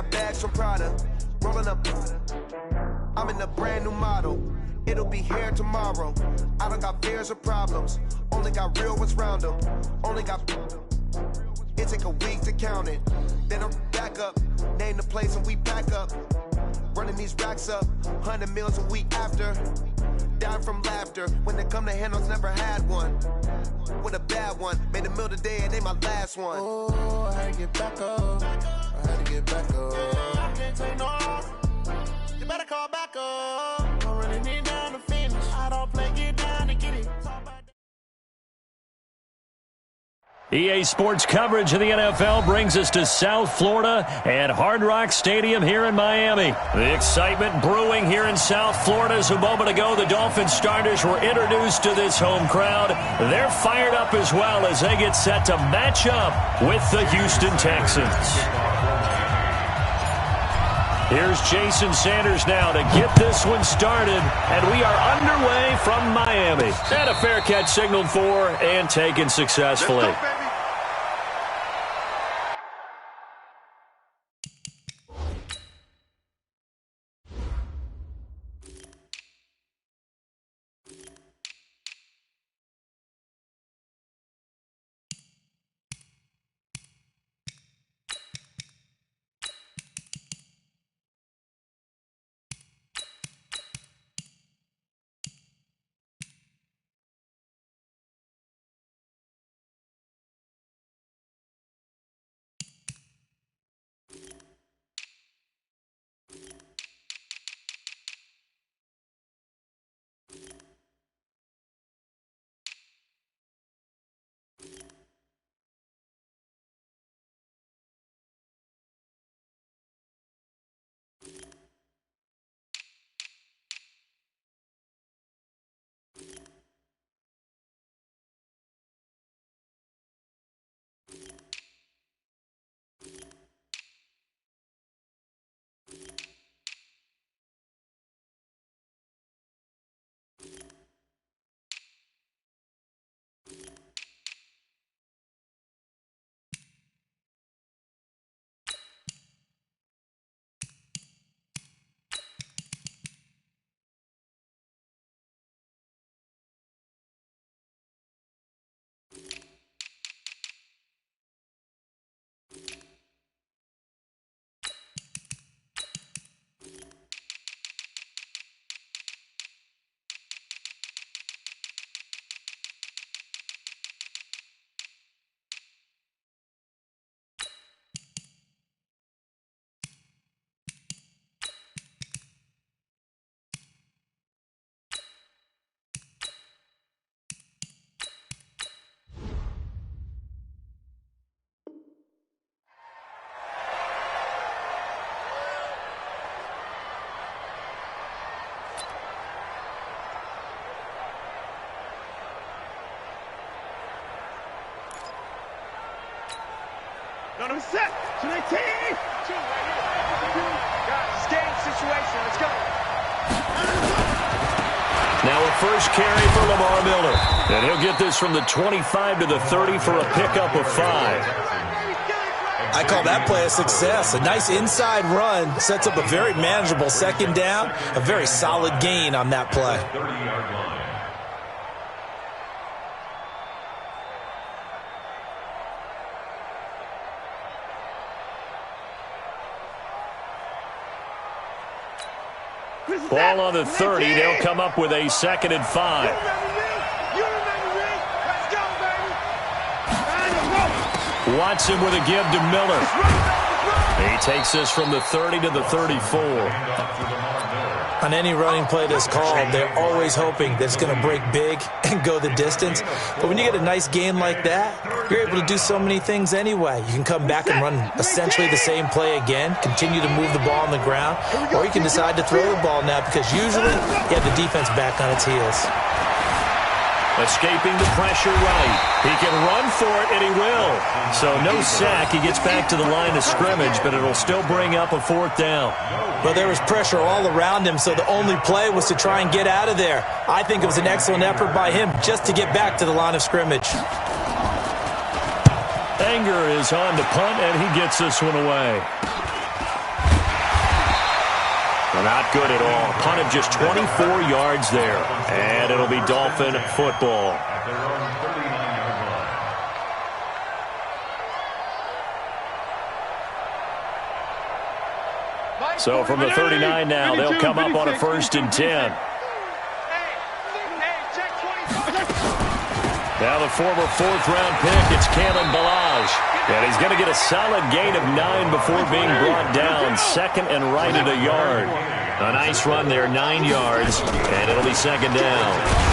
got bags from Prada, rolling up. I'm in a brand new model. It'll be here tomorrow. I don't got fears or problems. Only got real ones round them. Only got. It take a week to count it. Then I'm back up. Name the place and we pack up. Running these racks up. 100 meals a week after. Dying from laughter. When it come to handles, never had one. With a bad one. Made a meal today and they my last one. Oh, I had to get back up. I had to get back up. I can't take no. You better call back up. I'm running it down to finish. I don't play, get down to get it. EA Sports coverage of the NFL brings us to South Florida and Hard Rock Stadium here in Miami. The excitement brewing here in South Florida as a moment ago the Dolphins starters were introduced to this home crowd. They're fired up as well as they get set to match up with the Houston Texans. Here's Jason Sanders now to get this one started, and we are underway from Miami. And a fair catch signaled for and taken successfully. Let's go, baby. Got him set to the tee. Two right here. Guys, it's game situation. Let's go. Now a first carry for Lamar Miller. And he'll get this from the 25 to the 30 for a pickup of 5. I call that play a success. A nice inside run sets up a very manageable second down. A very solid gain on that play. Ball on the 30. They'll come up with a 2nd and 5. Watson with a give to Miller. He takes this from the 30 to the 34. On any running play that's called, they're always hoping that it's going to break big and go the distance. But when you get a nice gain like that, you're able to do so many things anyway. You can come back and run essentially the same play again, continue to move the ball on the ground, or you can decide to throw the ball now because usually you have the defense back on its heels. Escaping the pressure right. He can run for it, and he will. So no sack. He gets back to the line of scrimmage, but it'll still bring up a 4th down. Well, there was pressure all around him, so the only play was to try and get out of there. I think it was an excellent effort by him just to get back to the line of scrimmage. Anger is on to punt, and he gets this one away. Not good at all. Punt of just 24 yards there. And it'll be Dolphin football. So from the 39 now, they'll come up on a 1st and 10. Now the former 4th-round pick, it's Kalen Ballage. And he's going to get a solid gain of 9 before being brought down. 2nd and right at a yard. A nice run there, 9 yards, and it'll be 2nd down.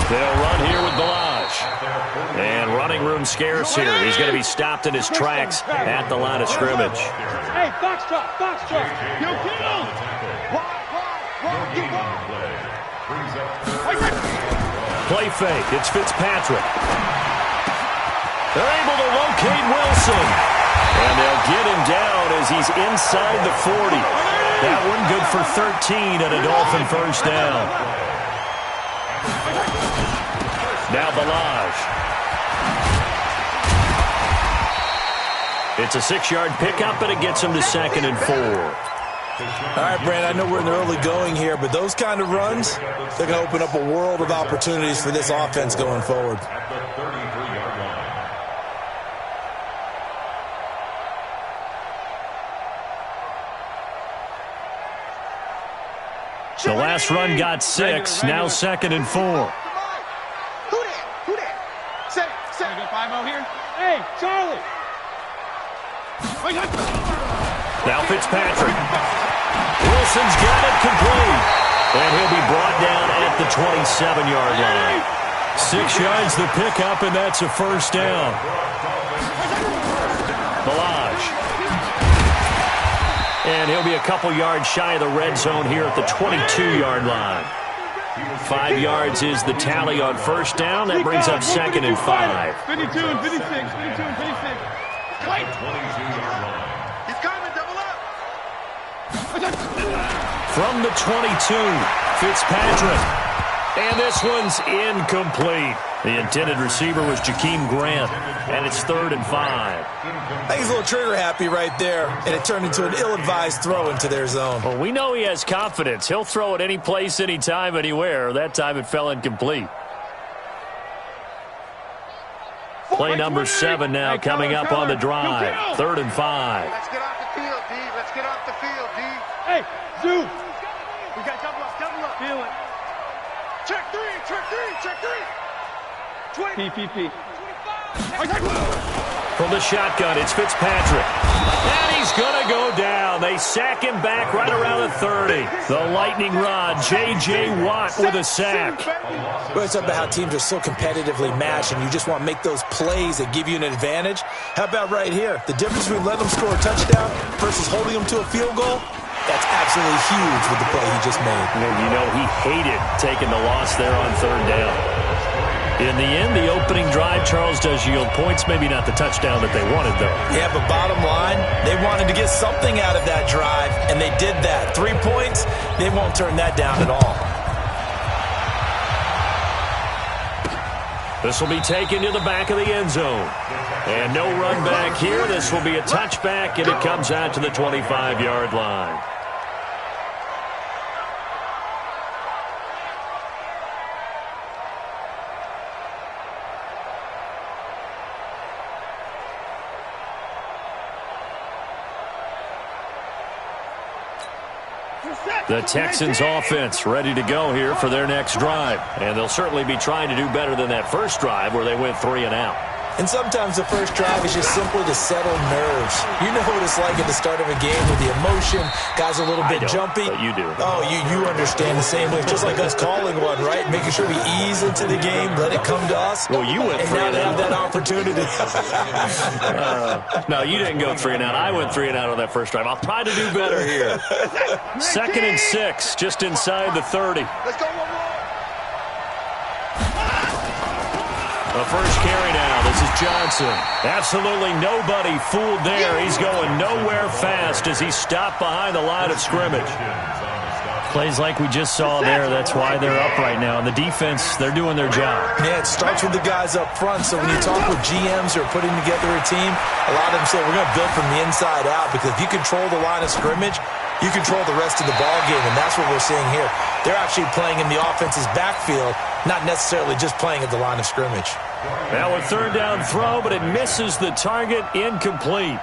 They'll run here with Ballage. And running room scarce here. He's going to be stopped in his tracks at the line of scrimmage. Hey, foxtrot. Yo, kill! Play fake. It's Fitzpatrick. They're able to locate Wilson. And they'll get him down as he's inside the 40. That one good for 13 and a Dolphin 1st down. Now Ballage. It's a 6-yard pickup, and it gets him to 2nd and 4. All right, Brandon, I know we're in the early going here, but those kind of runs, they're going to open up a world of opportunities for this offense going forward. The last run got 6, now 2nd and 4. Who that? Say. Go 5-0 here. Hey, Charlie. Now Fitzpatrick. Wilson's got it complete. And he'll be brought down at the 27-yard line. 6 yards the pickup, and that's a 1st down. Ballage. And he'll be a couple yards shy of the red zone here at the 22-yard line. 5 yards is the tally on 1st down. That brings up 2nd and 5. 52 and 56. 52 and 56. Wait. He's coming. Double up. From the 22, Fitzpatrick. And this one's incomplete. The intended receiver was Jakeem Grant, and it's 3rd and 5. I think he's a little trigger happy right there, and it turned into an ill-advised throw into their zone. Well, we know he has confidence. He'll throw it any place, anytime, anywhere. That time it fell incomplete. Play number 7 now coming up on the drive. 3rd and 5. Let's get off the field, D. Let's get off the field, D. Hey, Zoo. We got double up. Feel it. Check 3. 20. PPP. From the shotgun, it's Fitzpatrick. And he's going to go down. They sack him back right around the 30. The lightning rod, J.J. Watt with a sack. Well, it's about how teams are so competitively matched, and you just want to make those plays that give you an advantage. How about right here? The difference between letting them score a touchdown versus holding them to a field goal, that's absolutely huge with the play he just made. And you know, he hated taking the loss there on 3rd down. In the end, the opening drive, Charles, does yield points. Maybe not the touchdown that they wanted, though. Yeah, but bottom line, they wanted to get something out of that drive, and they did that. 3 points, they won't turn that down at all. This will be taken to the back of the end zone. And no run back here. This will be a touchback, and it comes out to the 25-yard line. The Texans offense ready to go here for their next drive. And they'll certainly be trying to do better than that first drive where they went 3 and out. And sometimes the first drive is just simply to settle nerves. You know what it's like at the start of a game with the emotion. Guys are a little bit jumpy. But you do. Oh, you understand the same way. Just like us calling one, right? Making sure we ease into the game, let it come to us. Well, you went 3 and out. And now they have that opportunity. No, you didn't go 3 and out. I went 3 and out on that first drive. I'll try to do better here. 2nd and 6, just inside the 30. Let's go, one more. The first carry now. This is Johnson. Absolutely nobody fooled there. He's going nowhere fast as he's stopped behind the line of scrimmage. Plays like we just saw there. That's why they're up right now. And the defense, they're doing their job. Yeah, it starts with the guys up front. So when you talk with GMs who are putting together a team, a lot of them say we're going to build from the inside out, because if you control the line of scrimmage, you control the rest of the ball game, and that's what we're seeing here. They're actually playing in the offense's backfield, not necessarily just playing at the line of scrimmage. Now a third down throw, but it misses the target, incomplete.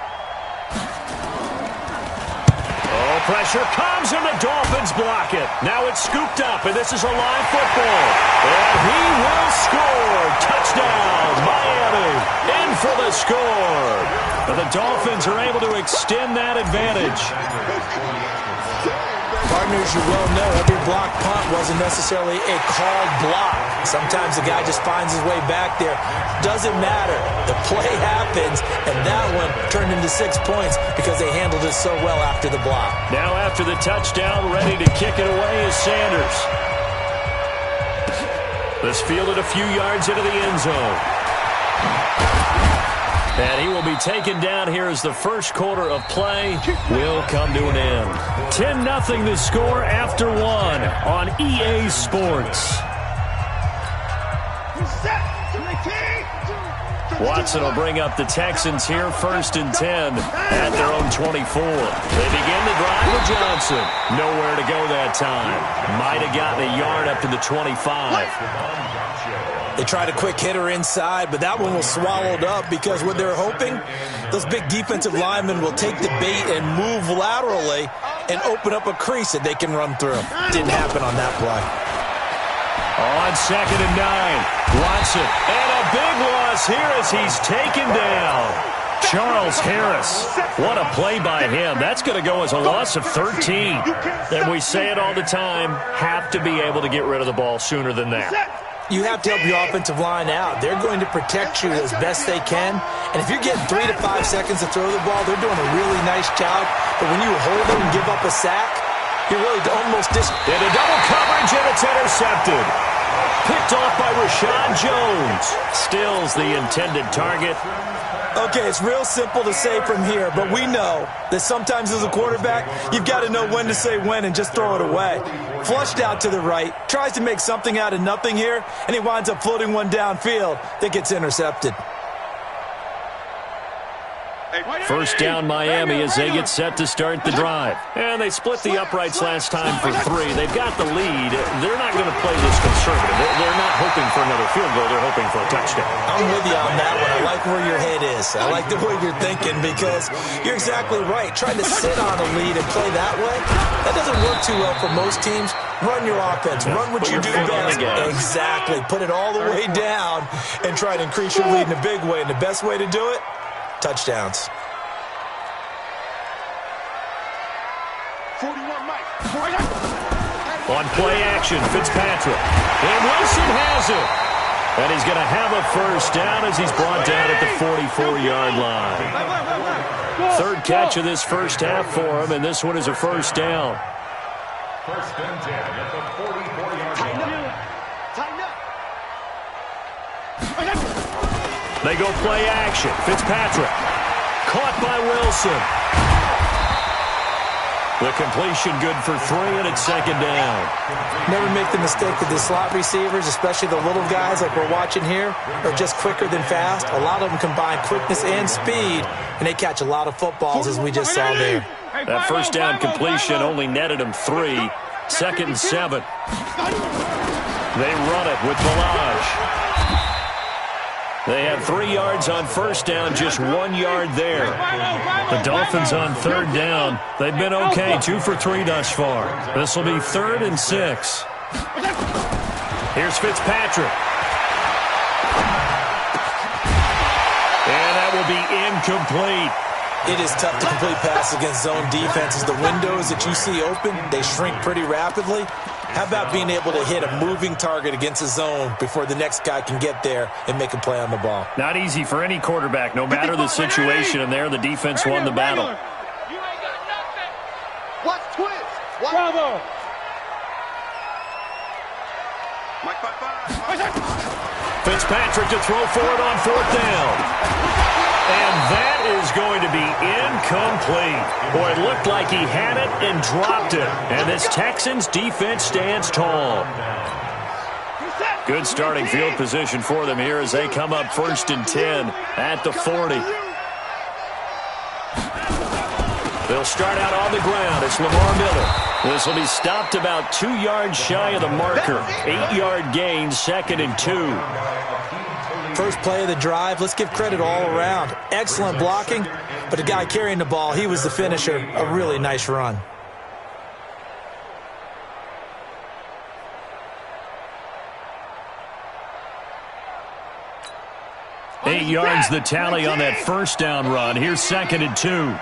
Oh, pressure comes, and the Dolphins block it. Now it's scooped up, and this is a live football. And he will score. Touchdown, Miami. In for the score. But the Dolphins are able to extend that advantage. Partners, you well know every block punt wasn't necessarily a called block. Sometimes the guy just finds his way back there. Doesn't matter. The play happens, and that one turned into 6 points because they handled it so well after the block. Now after the touchdown, ready to kick it away is Sanders. This fielded a few yards into the end zone. And he will be taken down here as the first quarter of play will come to an end. 10-0 the score after one on EA Sports. Watson will bring up the Texans here, 1st and 10 at their own 24. They begin the drive with Johnson. Nowhere to go that time. Might have gotten a yard up to the 25. They tried a quick hitter inside, but that one was swallowed up because what they're hoping, those big defensive linemen will take the bait and move laterally and open up a crease that they can run through. Didn't happen on that play. On 2nd and 9, Watson, and a big loss here as he's taken down. Charles Harris, what a play by him. That's going to go as a loss of 13. And we say it all the time, have to be able to get rid of the ball sooner than that. You have to help your offensive line out. They're going to protect you as best they can. And if you're getting 3 to 5 seconds to throw the ball, they're doing a really nice job. But when you hold them and give up a sack, you're really almost in a double coverage, and it's intercepted. Picked off by Rashad Jones. Stills the intended target. Okay, it's real simple to say from here, but we know that sometimes as a quarterback, you've got to know when to say when and just throw it away. Flushed out to the right, tries to make something out of nothing here, and he winds up floating one downfield that gets intercepted. First down Miami as they get set to start the drive. And they split the uprights last time for 3. They've got the lead. They're not going to play this conservative. They're not hoping for another field goal. They're hoping for a touchdown. I'm with you on that one. I like where your head is. I like the way you're thinking because you're exactly right. Trying to sit on a lead and play that way, that doesn't work too well for most teams. Run your offense. Run what you do best. Exactly. Put it all the way down and try to increase your lead in a big way. And the best way to do it, touchdowns. 41 Mike. On play action, Fitzpatrick. And Wilson has it. And he's going to have a first down as he's brought down at the 44-yard line. Third catch of this first half for him, and this one is a first down. First and 10 at the 44-yard line. Tighten up. They go play action. Fitzpatrick. Caught by Wilson. The completion good for 3, and it's 2nd down. Never make the mistake that the slot receivers, especially the little guys like we're watching here, are just quicker than fast. A lot of them combine quickness and speed, and they catch a lot of footballs, as we just saw there. That first down completion only netted him 3. 2nd and 7. They run it with Balaj. They had 3 yards on first down, just 1 yard there. The Dolphins on third down. They've been okay, 2 for 3 thus far. This will be 3rd and 6. Here's Fitzpatrick. And that will be incomplete. It is tough to complete passes against zone defenses. The windows that you see open, they shrink pretty rapidly. How about being able to hit a moving target against a zone before the next guy can get there and make a play on the ball? Not easy for any quarterback, no matter the situation, and there the defense won the battle. Watch twist. Bravo. Mike 5-5. Fitzpatrick to throw for it on 4th down. And that is going to be incomplete. Boy, it looked like he had it and dropped it. And this Texans defense stands tall. Good starting field position for them here as they come up 1st and 10 at the 40. They'll start out on the ground. It's Lamar Miller. This will be stopped about 2 yards shy of the marker. 8-yard gain, 2nd and 2. First play of the drive, let's give credit all around. Excellent blocking, but the guy carrying the ball, he was the finisher. A really nice run. 8 yards the tally on that first down run. Here's 2nd and 2.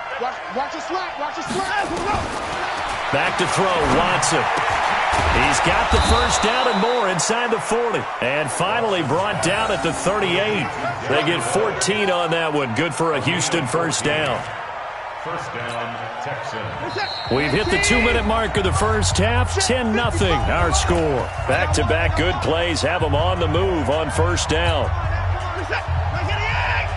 Watch your slap. Watch your slap. Back to throw, Watson. He's got the first down and more inside the 40. And finally brought down at the 38. They get 14 on that one. Good for a Houston first down. First down, Texans. We've hit the 2-minute mark of the first half. 10-0 our score. Back-to-back good plays have them on the move on first down.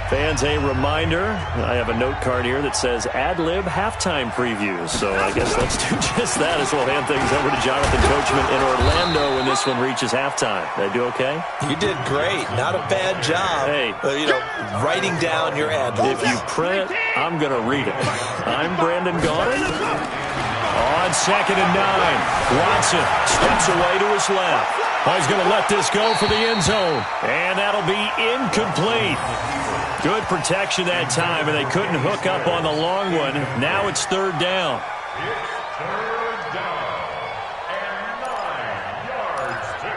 Fans, a reminder, I have a note card here that says ad-lib halftime previews. So I guess let's do just that as we'll hand things over to Jonathan Coachman in Orlando when this one reaches halftime. Did I do okay? You did great. Not a bad job. Hey. Writing down your ad-lib. If you print it, I'm going to read it. I'm Brandon Gaudin. On 2nd and 9, Watson steps away to his left. He's going to let this go for the end zone. And that'll be incomplete. Good protection that time, and they couldn't hook up on the long one. Now it's 3rd down. It's 3rd down and 9 yards to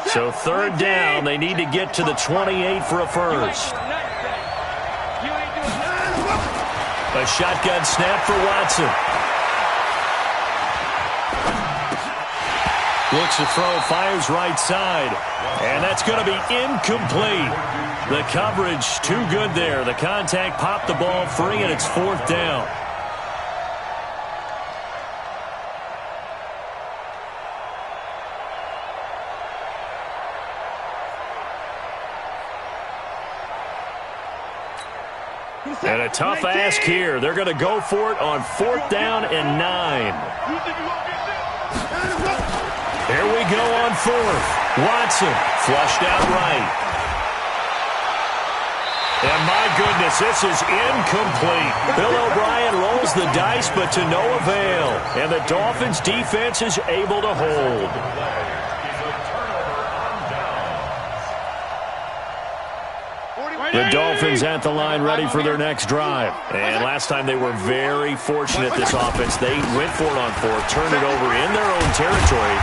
go. So 3rd down, they need to get to the 28 for a first. A shotgun snap for Watson. Looks to throw, fires right side. And that's going to be incomplete. The coverage too good there. The contact popped the ball free, and it's 4th down. And a tough ask here. They're going to go for it on 4th down and 9. Here we go on 4th. Watson flushed out right. And my goodness, this is incomplete. Bill O'Brien rolls the dice, but to no avail. And the Dolphins' defense is able to hold. The Dolphins at the line ready for their next drive. And last time they were very fortunate, this offense. They went for it on 4th, turned it over in their own territory,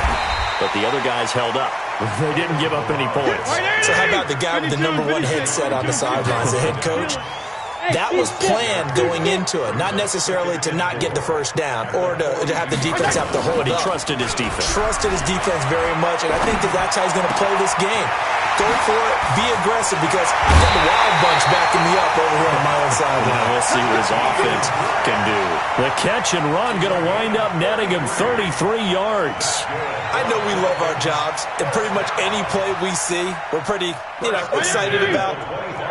but the other guys held up. They didn't give up any points. So how about the guy with the #1 headset on the sidelines, the head coach? That was planned going into it, not necessarily to not get the first down or to have the defense have to hold But he up. trusted his defense. Trusted his defense very much, and I think that's how he's going to play this game. Go for it, be aggressive, because I've got the Wild Bunch backing me up over here on my own side. Now we'll see what his offense can do. The catch and run going to wind up netting him 33 yards. I know we love our jobs, and pretty much any play we see, we're pretty, excited about.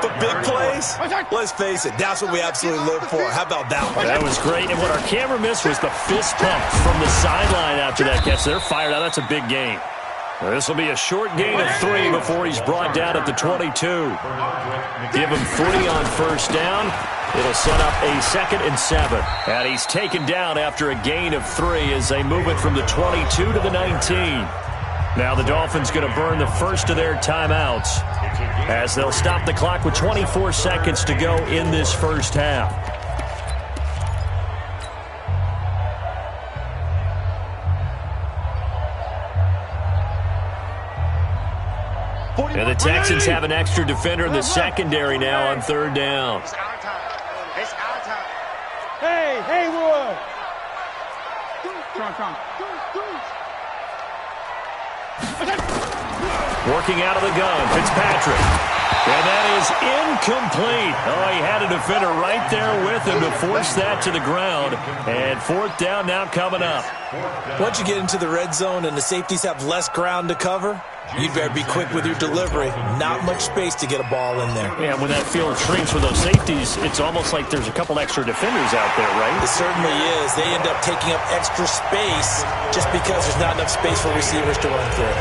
But big plays, let's face it, that's what we absolutely live for. How about that one? That was great, and what our camera missed was the fist pump from the sideline after that catch. They're fired out. That's a big gain. This will be a short gain of 3 before he's brought down at the 22. Give him 3 on first down. It'll set up a 2nd and 7. And he's taken down after a gain of 3 as they move it from the 22 to the 19. Now the Dolphins going to burn the first of their timeouts as they'll stop the clock with 24 seconds to go in this first half. And the Texans have an extra defender in the secondary now on 3rd down. It's our time. It's our time. Hey, Haywood. Come on. Working out of the gun, Fitzpatrick. And that is incomplete. Oh, he had a defender right there with him to force that to the ground. And 4th down now coming up. Once you get into the red zone and the safeties have less ground to cover, you'd better be quick with your delivery. Not much space to get a ball in there. Yeah, when that field shrinks with those safeties, it's almost like there's a couple extra defenders out there, right? It certainly is. They end up taking up extra space just because there's not enough space for receivers to run through.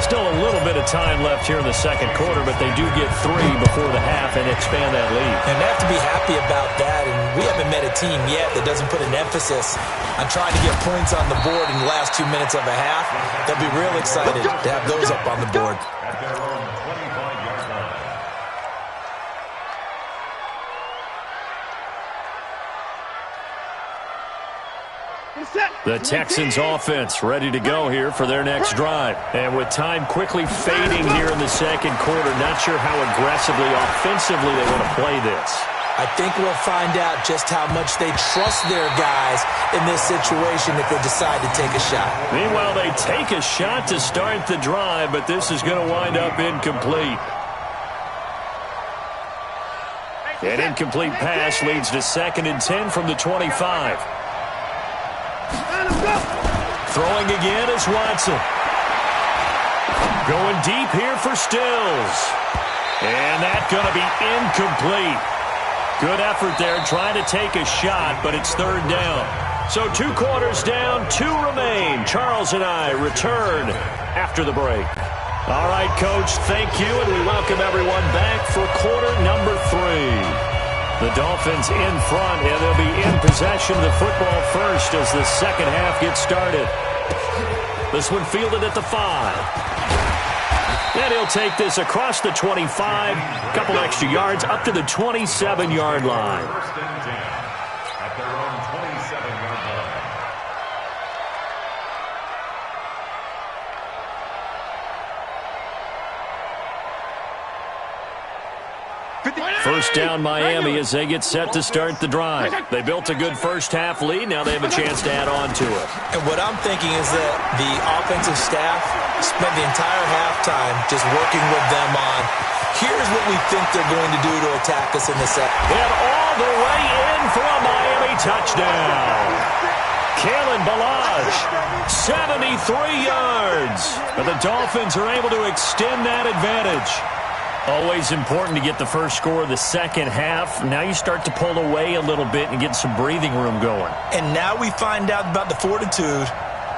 Still a little bit of time left here in the second quarter, but they do get 3 before the half and expand that lead. And they have to be happy about that, and we haven't met a team yet that doesn't put an emphasis on trying to get points on the board in the last 2 minutes of a half. They'll be real excited to have those up on the board. At their own 25-yard line. The Texans offense ready to go here for their next drive. And with time quickly fading here in the second quarter, not sure how aggressively, offensively they want to play this. I think we'll find out just how much they trust their guys in this situation if they decide to take a shot. Meanwhile, they take a shot to start the drive, but this is going to wind up incomplete. An incomplete pass leads to 2nd and 10 from the 25. Throwing again is Watson. Going deep here for Stills. And that's going to be incomplete. Good effort there trying to take a shot, but it's 3rd down. So 2 quarters down, 2 remain. Charles and I return after the break. All right, Coach, thank you, and we welcome everyone back for quarter number 3. The Dolphins in front, and they'll be in possession of the football first as the second half gets started. This one fielded at the 5. And he'll take this across the 25, a couple extra yards, up to the 27-yard line. 1st and 10 at their own 27-yard line. First down Miami as they get set to start the drive. They built a good first half lead. Now they have a chance to add on to it. And what I'm thinking is that the offensive staff spent the entire halftime just working with them on, here's what we think they're going to do to attack us in the second. And all the way in for a Miami touchdown. Kalen Ballage, 73 yards. But the Dolphins are able to extend that advantage. Always important to get the first score of the second half. Now you start to pull away a little bit and get some breathing room going. And now we find out about the fortitude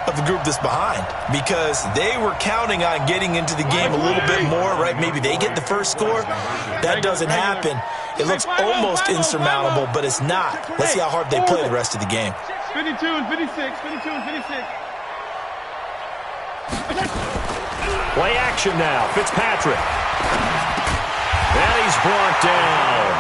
of the group that's behind, because they were counting on getting into the game a little bit more, right? Maybe they get the first score. That doesn't happen. It looks almost insurmountable, but it's not. Let's see how hard they play the rest of the game. 52 and 56, 52 and 56. Play action now. Fitzpatrick. And he's brought down.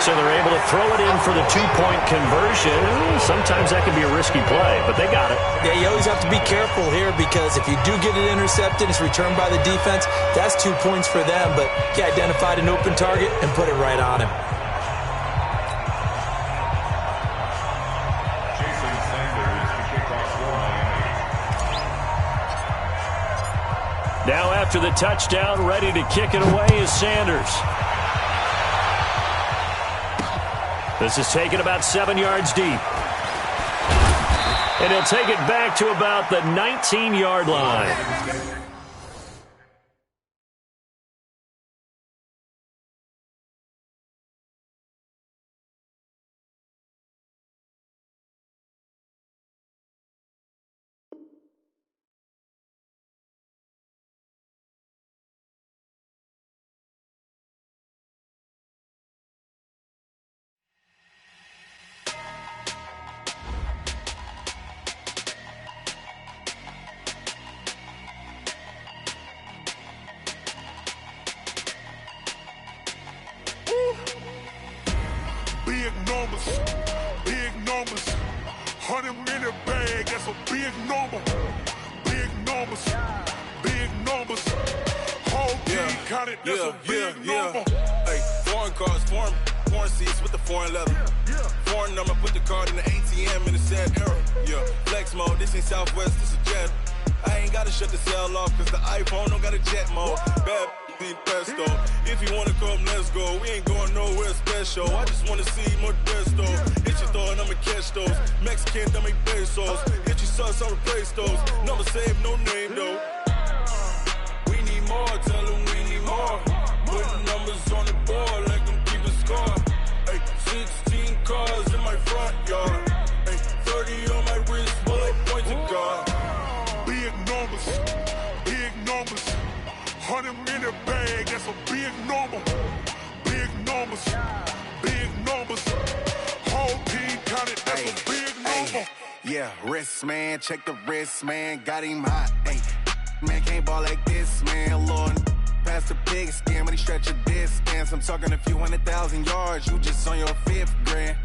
So they're able to throw it in for the 2-point conversion. Sometimes that can be a risky play, but they got it. Yeah, you always have to be careful here, because if you do get it intercepted, it's returned by the defense, that's 2 points for them, but he identified an open target and put it right on him. Now after the touchdown, ready to kick it away is Sanders. This is taken about 7 yards deep. And he'll take it back to about the 19-yard line. Big numbers, 100-minute bag, that's a big number. Big numbers, whole team counted, that's a big number. Hey, foreign cars, foreign seats with the foreign leather. Foreign number, put the card in the ATM in the sad era. Yeah, flex mode, this ain't Southwest, this is jet. I ain't gotta shut the cell off, cause the iPhone don't got a jet mode. Bad pesto. If you wanna come, let's go. We ain't going nowhere special. I just wanna see more desto. Hit your throw and I'ma catch those. Mexican, don't make pesos. Hit your sauce, I'll replace those. Number save, no name though. We need more, tell them we need more. Putting numbers on the board, like them keep a score. Hey, 16 cars in my front yard. Hey, 30 on my wrist, bullet points of God. Big numbers, big number. Big numbers. Big numbers. Whole team counted, that's a big number. Yeah, wrist, man. Check the wrist, man. Got him hot. Ay, man, can't ball like this, man. Lord, past the pig skin when he stretch a distance. I'm talking a few 100,000 yards. You just on your 5th grand.